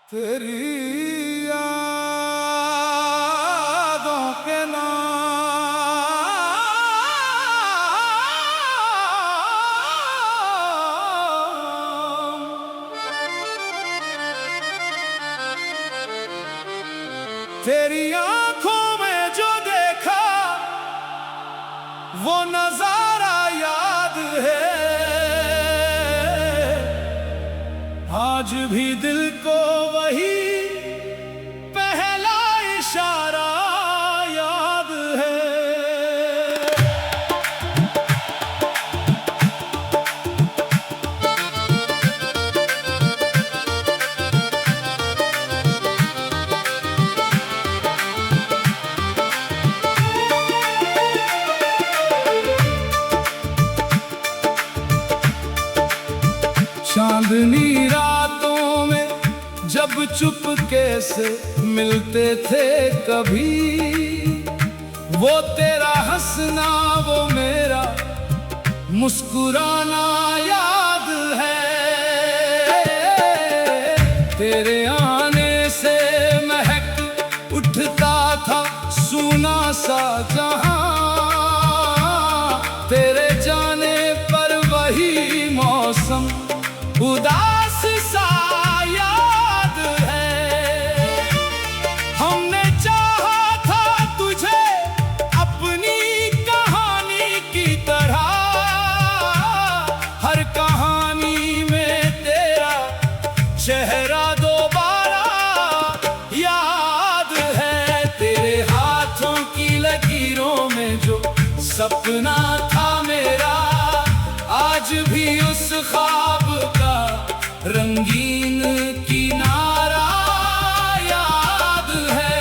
तेरी यादों के नाम तेरी आंखों में जो देखा वो नजारा याद है। आज भी दिल को वही पहला इशारा याद है। चांदनी रातों में जब चुपके से मिलते थे कभी, वो तेरा हंसना वो मेरा मुस्कुराना याद है। तेरे आने से महक उठता था सूना सा जहां, तेरे जाने पर वही मौसम उदास सा याद है। हमने चाहा था तुझे अपनी कहानी की तरह, हर कहानी में तेरा चेहरा दोबारा याद है। तेरे हाथों की लकीरों में जो सपना था मेरा, आज भी उस ख्वाब का रंगीन किनारा याद है।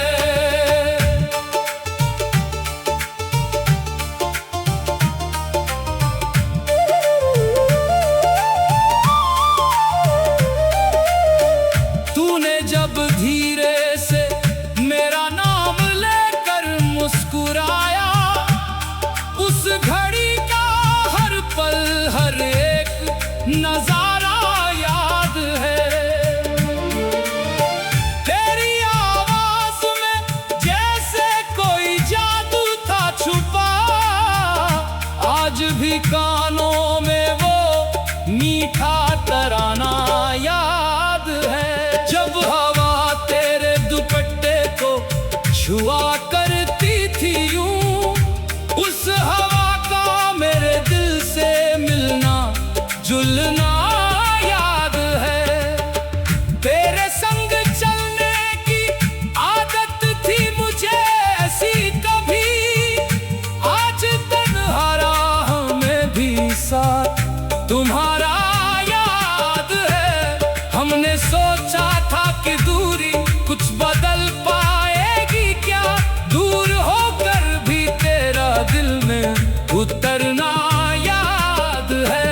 तूने जब धीरे से मेरा नाम लेकर मुस्कुराया, उस घड़ी का हर पल हर एक नजारा याद है। तेरी आवाज में जैसे कोई जादू था छुपा, आज भी कानों में वो मीठा तराना याद है। जब हवा तेरे दुपट्टे को छुआ करती थी यूं, उस हवा का मेरे दिल से मिलना जुलना याद है। तेरे संग चलने की आदत थी मुझे ऐसी कभी, आज तन्हा राह में भी साथ तुम्हारा याद है। हमने सोचा था कि दूरी कुछ बदल पाएगी क्या, दूर होकर भी तेरा दिल में उतरना याद है।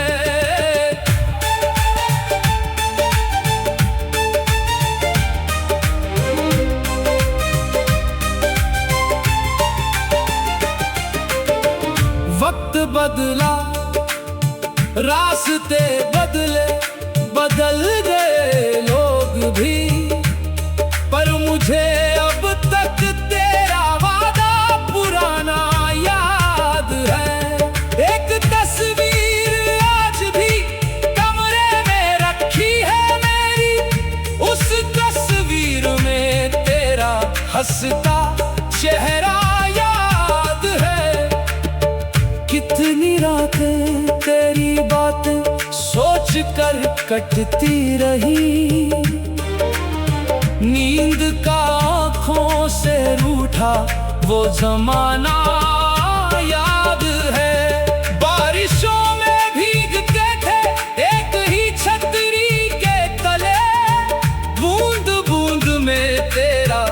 वक्त बदला रास्ते बदले, बदल गए लोग भी, पर मुझे अब तक तेरा वादा पुराना याद है। एक तस्वीर आज भी कमरे में रखी है मेरी, उस तस्वीर में तेरा हंसता चेहरा याद है। कितनी रातें तेरी बातें सोच कर कटती रही, नींद का आँखों से रूठा वो जमाना याद है। बारिशों में भीगते थे एक ही छतरी के तले, बूंद बूंद में तेरा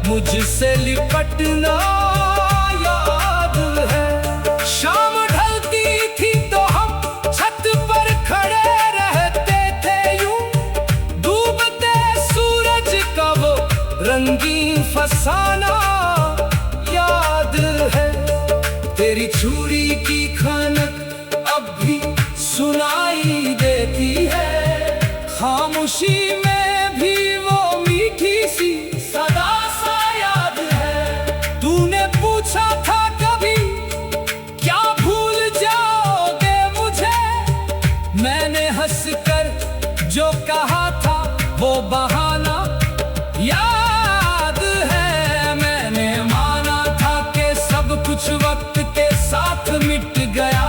मुझसे लिपटना याद है। शाम ढलती थी तो हम छत पर खड़े रहते थे यूं, डूबते सूरज का वो रंगीन फसाना याद है। तेरी छुरी की खनक अब भी सुनाई देती है, खामोशी में भी वो रहा था वो बहाना याद है। मैंने माना था कि सब कुछ वक्त के साथ मिट गया,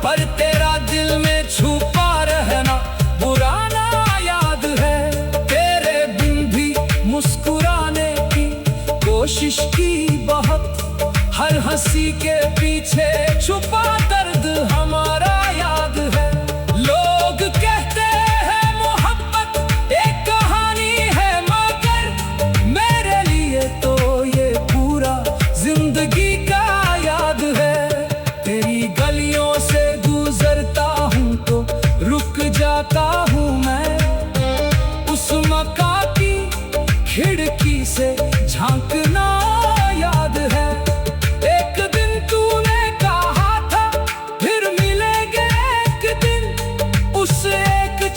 पर तेरा दिल में छुपा रहना पुराना याद है। तेरे बिन भी मुस्कुराने की कोशिश की बहुत, हर हंसी के पीछे छुपा दर्द हमारा याद है। लोग कहते हैं मोहब्बत एक कहानी है, मगर मेरे लिए तो ये पूरा जिंदगी का याद है। तेरी गलियों से गुजरता हूँ तो रुक जाता हूँ मैं, उस मकान की खिड़की से झांकना याद है।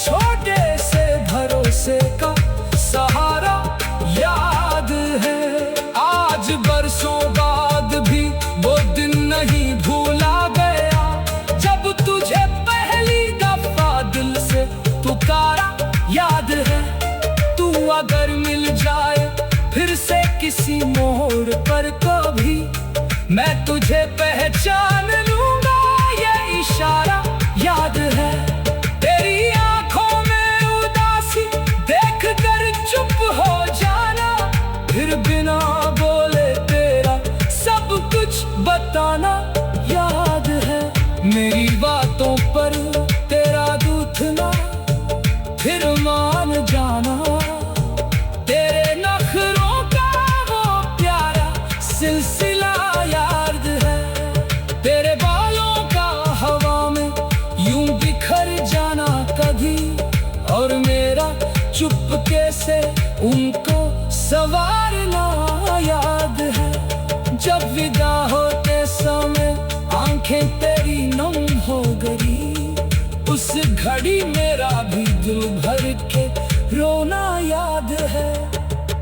छोटे से भरोसे का सहारा याद है। आज बरसों बाद भी वो दिन नहीं भूला गया, जब तुझे पहली दफा दिल से पुकारा याद है। तू अगर मिल जाए फिर से किसी मोड़ पर कभी, मैं तुझे पहचान लूंगा ये इशारा याद है। तेरी आंखों में उदासी देख कर चुप हो जाना, फिर बिना बोले तेरा सब कुछ बताना याद है। मेरी बातों पर तेरा दूधना फिर मान जाना, तेरे नखरों का वो प्यारा सिलसिला याद है। तेरे बालों का हवा में यूं बिखर जाना कभी, और मेरा चुपके से उनको संवारना याद है। जब विदा होते समय आंखें तेरी नम हो गई, उस घड़ी मेरा भी दिल भर के रोना याद है।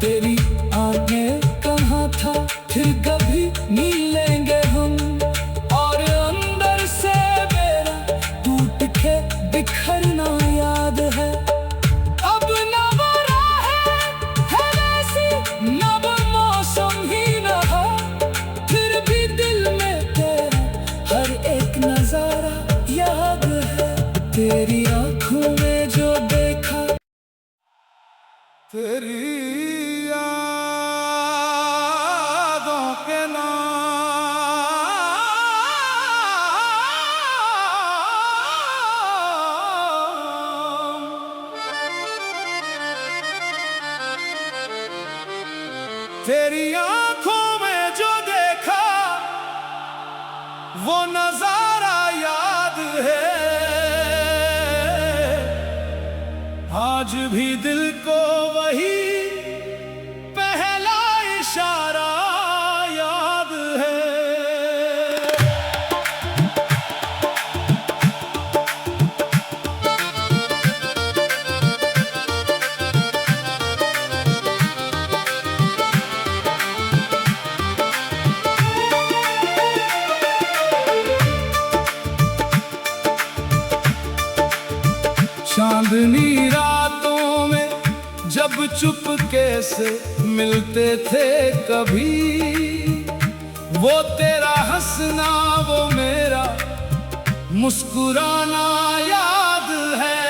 तेरी आंखें कहाँ था फिर कभी मिलेंगे हम, और अंदर से मेरा टूट के बिखरना याद है। अब नव राहें है वैसी, नव मौसम ही रहा, फिर भी दिल में तेरा हर एक नजारा याद है। तेरी आंखों में जो देखा, तेरी यादों के नाम, तेरी आंखों में जो देखा वो नजारा याद है। आज भी दिल को वही पहला इशारा याद है। चांदनी रातों में जब चुपके से मिलते थे कभी, वो तेरा हंसना वो मेरा मुस्कुराना याद है।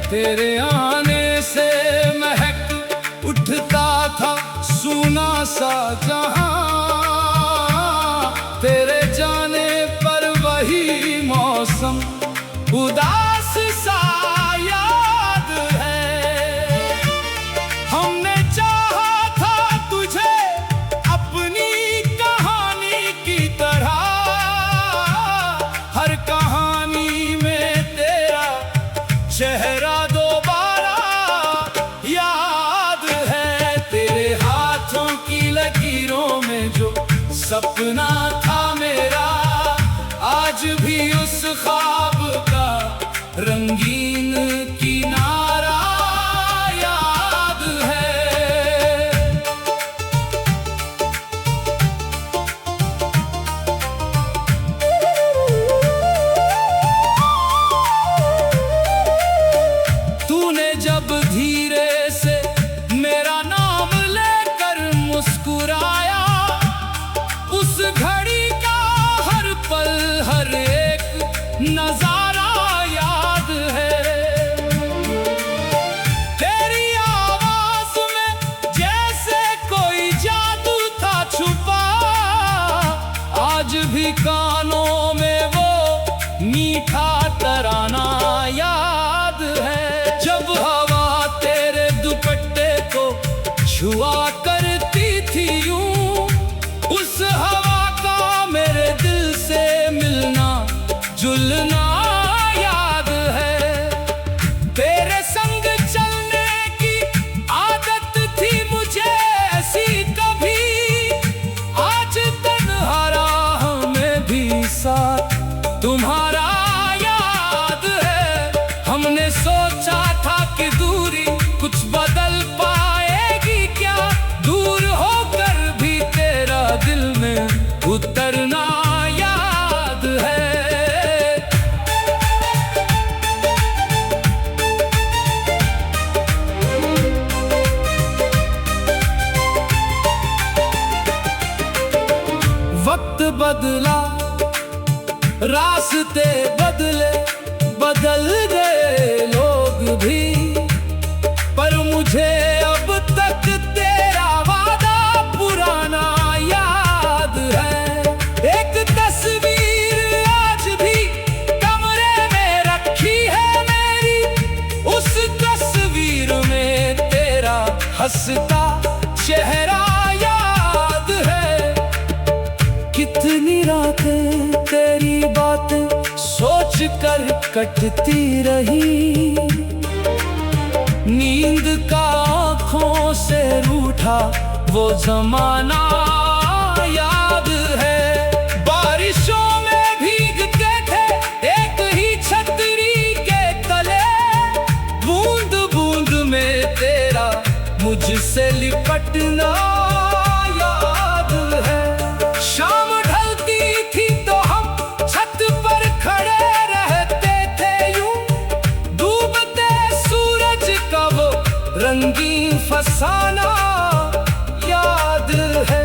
तेरे आने से महक उठता था सूना सा जहां, तेरे जाने पर वही मौसम उदास सा याद है। हमने चाहा था तुझे अपनी कहानी की तरह, हर कहानी में तेरा चेहरा दोबारा याद है। तेरे हाथों की लकीरों में जो सपना था मेरा, आज भी उस ख्वाब का रंगीन किनारा याद है। भी कानों में वो मीठा तराना याद है। जब हवा तेरे दुपट्टे को छुआ करती थी यूं, उस हवा का मेरे दिल से मिलना जुलना याद है। तेरे संग चलने की आदत थी मुझे ऐसी कभी, आज तन्हा राह में भी साथ तुम्हारा याद है। हमने सोचा था कि दूरी कुछ बदल पाएगी क्या, दूर होकर भी तेरा दिल में उतरना याद है। वक्त बदला, रास्ते बदले, बदल गए लोग भी, पर मुझे अब तक तेरा वादा पुराना याद है। एक तस्वीर आज भी कमरे में रखी है मेरी, उस तस्वीर में तेरा हंसता चेहरा याद है। कितनी रातें तेरी बातें सोच कर कटती रही, नींद का आँखों से रूठा वो जमाना याद है। बारिशों में भीगते थे एक ही छतरी के तले, बूंद बूंद में तेरा मुझसे लिपटना याद है। शाम ढलती थी तो हम छत पर खड़े रहते थे यूं, डूबते सूरज का वो रंगीन फसाना याद है।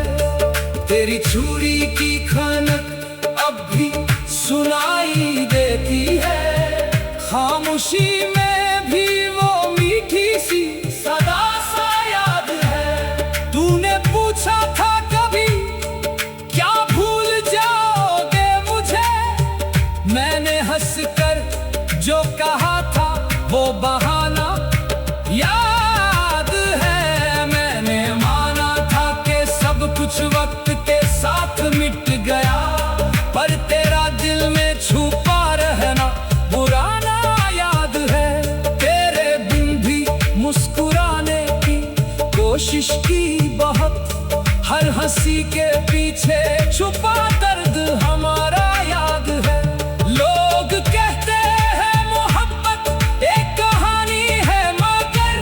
तेरी छुरी की खनक अब भी सुनाई देती है, खामोशी में भी वो मीठी सी सदा सा याद है। तूने पूछा था कभी क्या भूल जाओगे मुझे, मैंने हंसकर जो कहा था वो बहाना याद है। मैंने माना था कि सब कुछ वक्त के साथ मिट गया, पर तेरा दिल में छुपा रहना पुराना याद है। तेरे बिन भी मुस्कुराने की कोशिश की बहुत, हर हंसी के पीछे छुपा दर्द हमारा याद है। लोग कहते हैं मोहब्बत एक कहानी है, मगर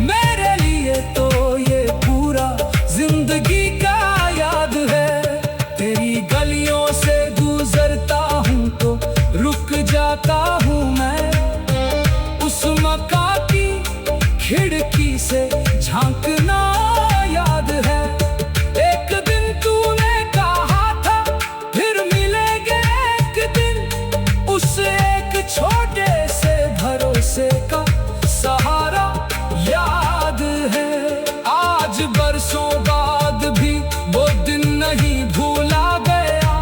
मेरे लिए तो ये पूरा जिंदगी का याद है। तेरी गलियों से गुजरता हूँ तो रुक जाता हूँ मैं, उस मकान की खिड़की से झांकना याद है। एक दिन तूने कहा था फिर मिलेंगे एक दिन, उस एक छोटे से भरोसे का सहारा याद है। आज बरसों बाद भी वो दिन नहीं भूला गया,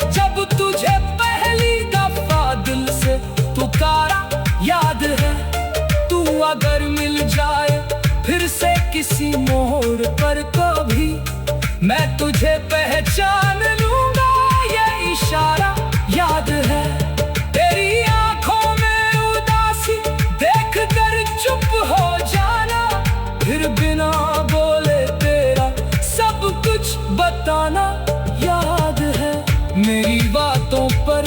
जब तुझे पहली दफा दिल से पुकारा याद है। तू अगर मिल जाए फिर से किसी मोड़ पर कभी, मैं तुझे पहचान लूंगा ये इशारा याद है। तेरी आंखों में उदासी देख कर चुप हो जाना, फिर बिना बोले तेरा सब कुछ बताना याद है। मेरी बातों पर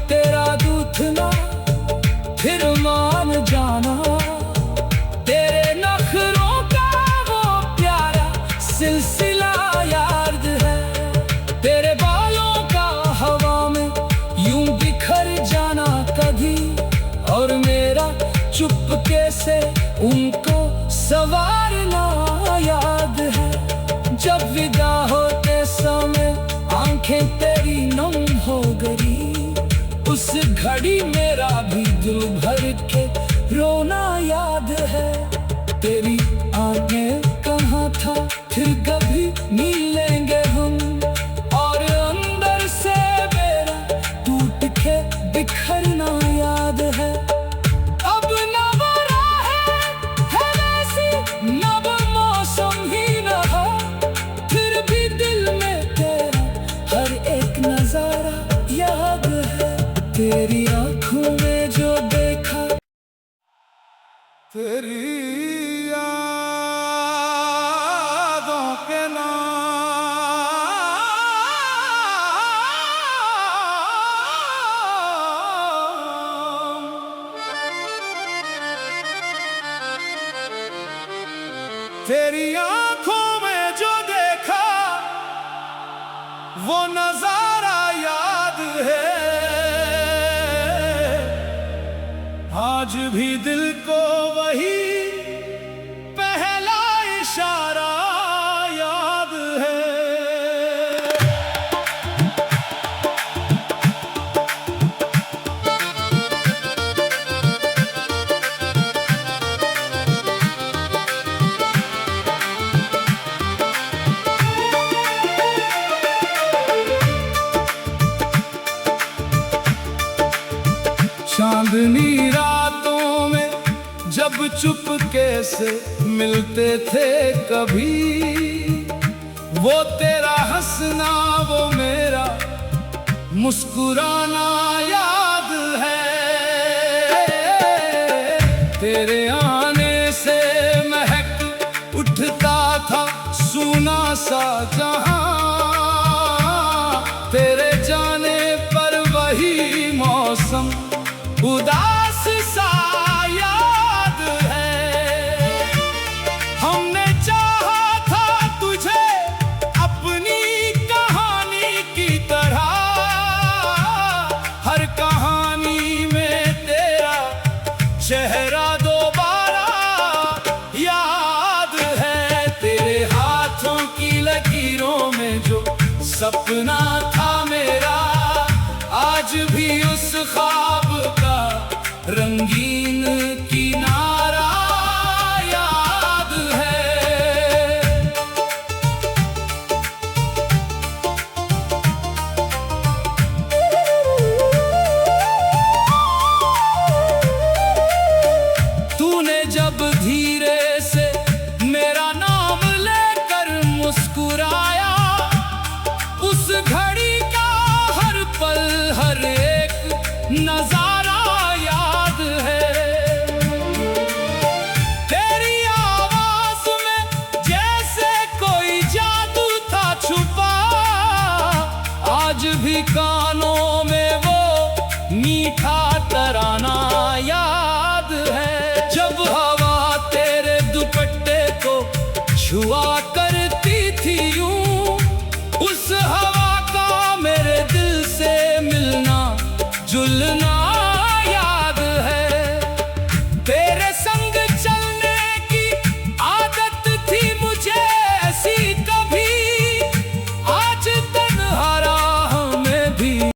तेरा दूधना फिर मान जाना, तेरे नखरों का वो प्यारा सिलसिला याद है। तेरे बालों का हवा में यूं बिखर जाना कभी, और मेरा चुपके से उनको संवारना याद है। जब विदा होते समय आंखें तेरी नम हो गई, उस घड़ी मेरा भी दिल भर के रोना याद है। तेरी आंखें कहाँ था फिर कभी मिलेंगे हम, और अंदर से तेरी यादों के नाम, तेरी आंखों में जो देखा वो नजारा याद है। आज भी दिल को वही पहला इशारा याद है। चांदनी रातों में जब चुपके से मिलते थे कभी, वो तेरा हंसना वो मेरा मुस्कुराना याद है। तेरे आने से महक उठता था सूना सा जहां, तेरे जाने पर वही मौसम उदास सा याद है। हमने चाहा था तुझे अपनी कहानी की तरह, हर कहानी में तेरा चेहरा दोबारा याद है। तेरे हाथों की लकीरों में जो सपना था मेरा, आज भी उस ख्वाब का रंगीन किनारा याद है। तूने जब धीरे से मेरा नाम लेकर मुस्कुराया, उस घड़ी का हर पल हर एक नजारा याद है। तेरी आवाज में जैसे कोई जादू था छुपा, आज भी कानों में वो मीठा तराना याद